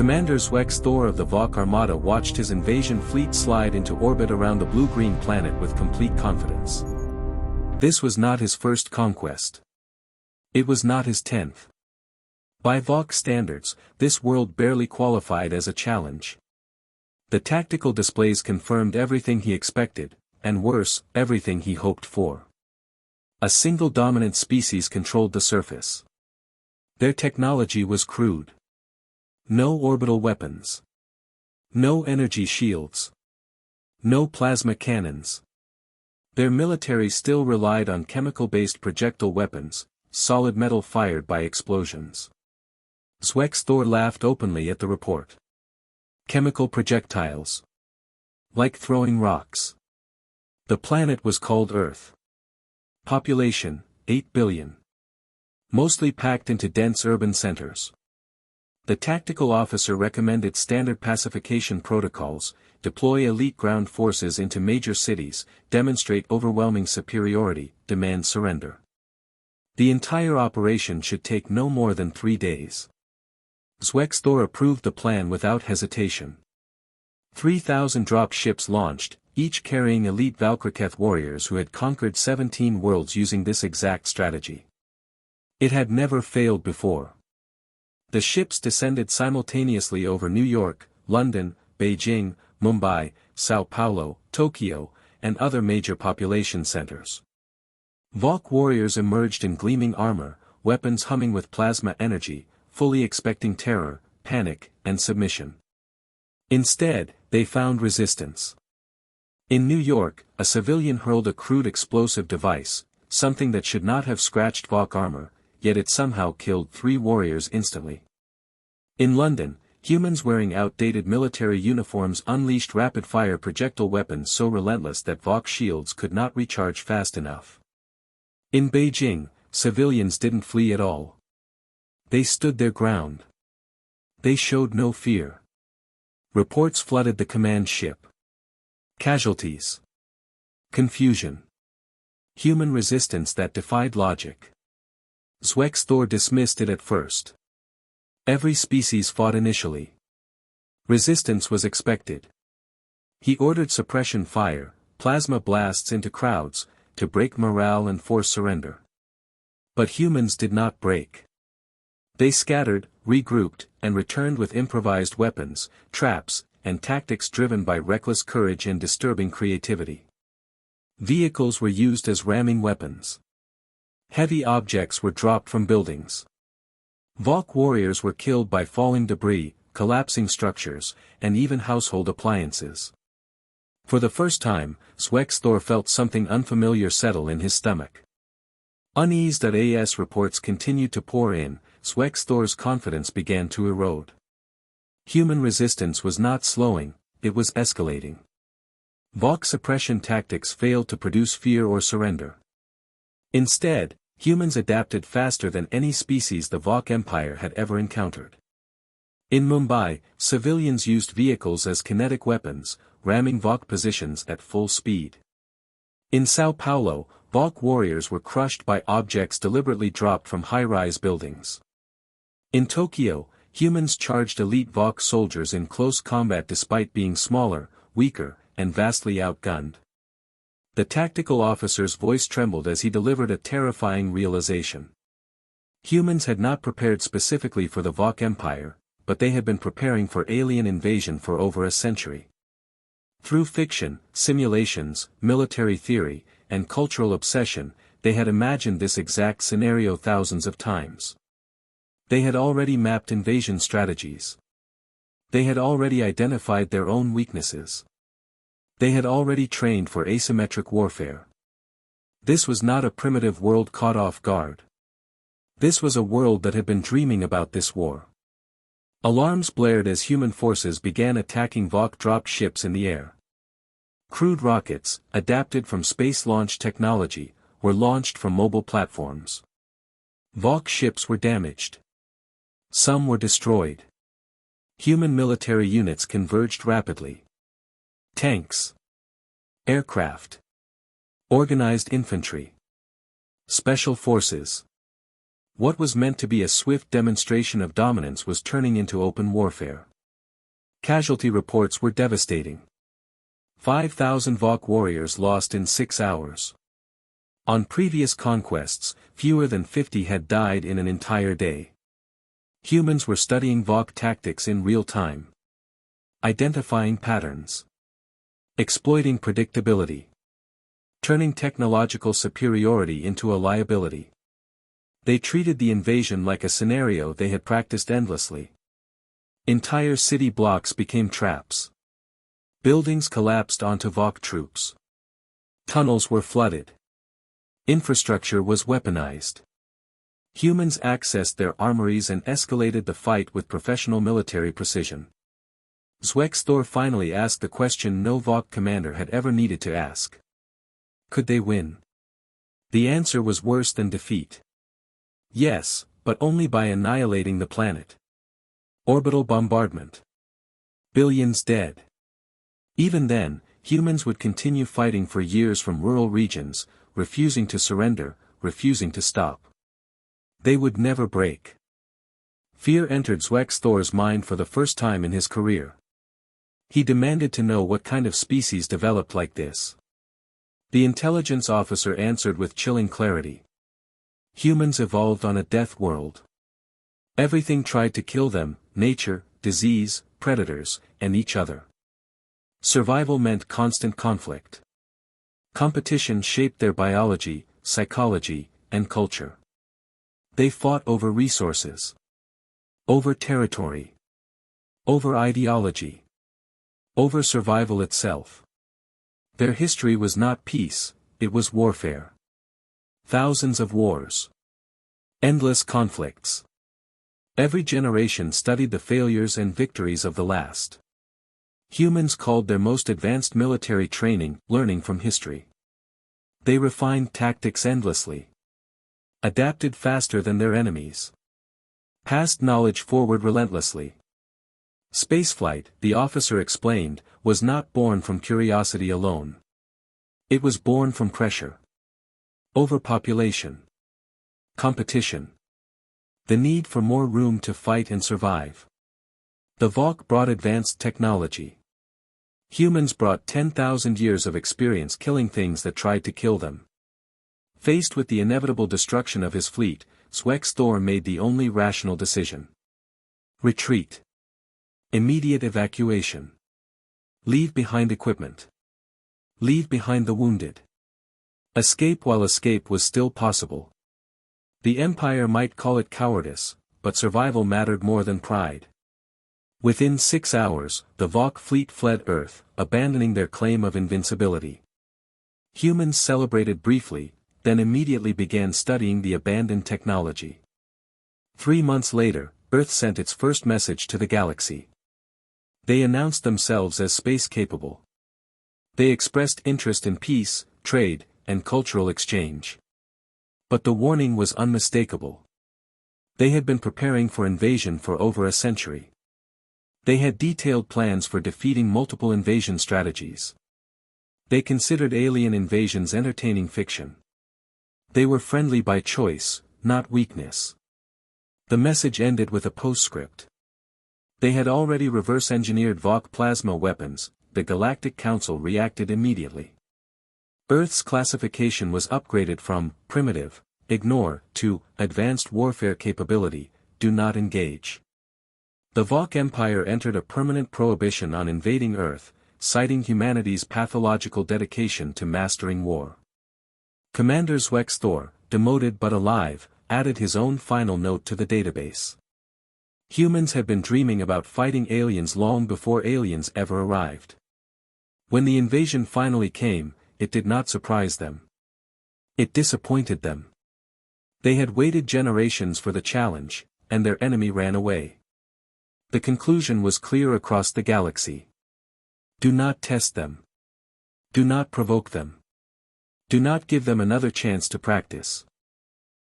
Commander Zyx'thor of the Vral'keth Armada watched his invasion fleet slide into orbit around the blue-green planet with complete confidence. This was not his first conquest. It was not his 10th. By Vral'keth standards, this world barely qualified as a challenge. The tactical displays confirmed everything he expected, and worse, everything he hoped for. A single dominant species controlled the surface. Their technology was crude. No orbital weapons. No energy shields. No plasma cannons. Their military still relied on chemical-based projectile weapons, solid metal fired by explosions. Zyx'thor laughed openly at the report. Chemical projectiles. Like throwing rocks. The planet was called Earth. Population, 8 billion. Mostly packed into dense urban centers. The tactical officer recommended standard pacification protocols, deploy elite ground forces into major cities, demonstrate overwhelming superiority, demand surrender. The entire operation should take no more than 3 days. Zyx'thor approved the plan without hesitation. 3,000 drop ships launched, each carrying elite Vral'keth warriors who had conquered 17 worlds using this exact strategy. It had never failed before. The ships descended simultaneously over New York, London, Beijing, Mumbai, Sao Paulo, Tokyo, and other major population centers. Vral'keth warriors emerged in gleaming armor, weapons humming with plasma energy, fully expecting terror, panic, and submission. Instead, they found resistance. In New York, a civilian hurled a crude explosive device, something that should not have scratched Vral'keth armor, yet it somehow killed 3 warriors instantly. In London, humans wearing outdated military uniforms unleashed rapid-fire projectile weapons so relentless that Vral'keth shields could not recharge fast enough. In Beijing, civilians didn't flee at all. They stood their ground. They showed no fear. Reports flooded the command ship. Casualties. Confusion. Human resistance that defied logic. Zyx'thor dismissed it at first. Every species fought initially. Resistance was expected. He ordered suppression fire, plasma blasts into crowds, to break morale and force surrender. But humans did not break. They scattered, regrouped, and returned with improvised weapons, traps, and tactics driven by reckless courage and disturbing creativity. Vehicles were used as ramming weapons. Heavy objects were dropped from buildings. Vral'keth warriors were killed by falling debris, collapsing structures, and even household appliances. For the first time, Zyx'thor felt something unfamiliar settle in his stomach. Unease.as reports continued to pour in, Zyx'thor's confidence began to erode. Human resistance was not slowing, it was escalating. Vral'keth suppression tactics failed to produce fear or surrender. Instead, humans adapted faster than any species the Vral'keth Empire had ever encountered. In Mumbai, civilians used vehicles as kinetic weapons, ramming Vral'keth positions at full speed. In Sao Paulo, Vral'keth warriors were crushed by objects deliberately dropped from high-rise buildings. In Tokyo, humans charged elite Vral'keth soldiers in close combat despite being smaller, weaker, and vastly outgunned. The tactical officer's voice trembled as he delivered a terrifying realization. Humans had not prepared specifically for the Vral'keth Empire, but they had been preparing for alien invasion for over a century. Through fiction, simulations, military theory, and cultural obsession, they had imagined this exact scenario thousands of times. They had already mapped invasion strategies. They had already identified their own weaknesses. They had already trained for asymmetric warfare. This was not a primitive world caught off guard. This was a world that had been dreaming about this war. Alarms blared as human forces began attacking Vral'keth drop ships in the air. Crude rockets, adapted from space launch technology, were launched from mobile platforms. Vral'keth ships were damaged. Some were destroyed. Human military units converged rapidly. Tanks. Aircraft. Organized infantry. Special forces. What was meant to be a swift demonstration of dominance was turning into open warfare. Casualty reports were devastating. 5,000 Vok warriors lost in 6 hours. On previous conquests, fewer than 50 had died in an entire day. Humans were studying Vok tactics in real time. Identifying patterns. Exploiting predictability. Turning technological superiority into a liability. They treated the invasion like a scenario they had practiced endlessly. Entire city blocks became traps. Buildings collapsed onto Vok troops. Tunnels were flooded. Infrastructure was weaponized. Humans accessed their armories and escalated the fight with professional military precision. Zyx'thor finally asked the question no Vok commander had ever needed to ask. Could they win? The answer was worse than defeat. Yes, but only by annihilating the planet. Orbital bombardment. Billions dead. Even then, humans would continue fighting for years from rural regions, refusing to surrender, refusing to stop. They would never break. Fear entered Zyx'thor's mind for the first time in his career. He demanded to know what kind of species developed like this. The intelligence officer answered with chilling clarity. Humans evolved on a death world. Everything tried to kill them, nature, disease, predators, and each other. Survival meant constant conflict. Competition shaped their biology, psychology, and culture. They fought over resources. Over territory. Over ideology. Over survival itself. Their history was not peace, it was warfare. Thousands of wars. Endless conflicts. Every generation studied the failures and victories of the last. Humans called their most advanced military training learning from history. They refined tactics endlessly. Adapted faster than their enemies. Passed knowledge forward relentlessly. Spaceflight, the officer explained, was not born from curiosity alone. It was born from pressure. Overpopulation. Competition. The need for more room to fight and survive. The Vok brought advanced technology. Humans brought 10,000 years of experience killing things that tried to kill them. Faced with the inevitable destruction of his fleet, Zyx'thor made the only rational decision. Retreat. Immediate evacuation. Leave behind equipment. Leave behind the wounded. Escape while escape was still possible. The Empire might call it cowardice, but survival mattered more than pride. Within 6 hours, the Vok fleet fled Earth, abandoning their claim of invincibility. Humans celebrated briefly, then immediately began studying the abandoned technology. 3 months later, Earth sent its first message to the galaxy. They announced themselves as space-capable. They expressed interest in peace, trade, and cultural exchange. But the warning was unmistakable. They had been preparing for invasion for over a century. They had detailed plans for defeating multiple invasion strategies. They considered alien invasions entertaining fiction. They were friendly by choice, not weakness. The message ended with a postscript. They had already reverse-engineered Vok plasma weapons. The Galactic Council reacted immediately. Earth's classification was upgraded from primitive, ignore, to advanced warfare capability, do not engage. The Vral'keth Empire entered a permanent prohibition on invading Earth, citing humanity's pathological dedication to mastering war. Commander Zyx'thor, demoted but alive, added his own final note to the database. Humans had been dreaming about fighting aliens long before aliens ever arrived. When the invasion finally came, it did not surprise them. It disappointed them. They had waited generations for the challenge, and their enemy ran away. The conclusion was clear across the galaxy. Do not test them. Do not provoke them. Do not give them another chance to practice.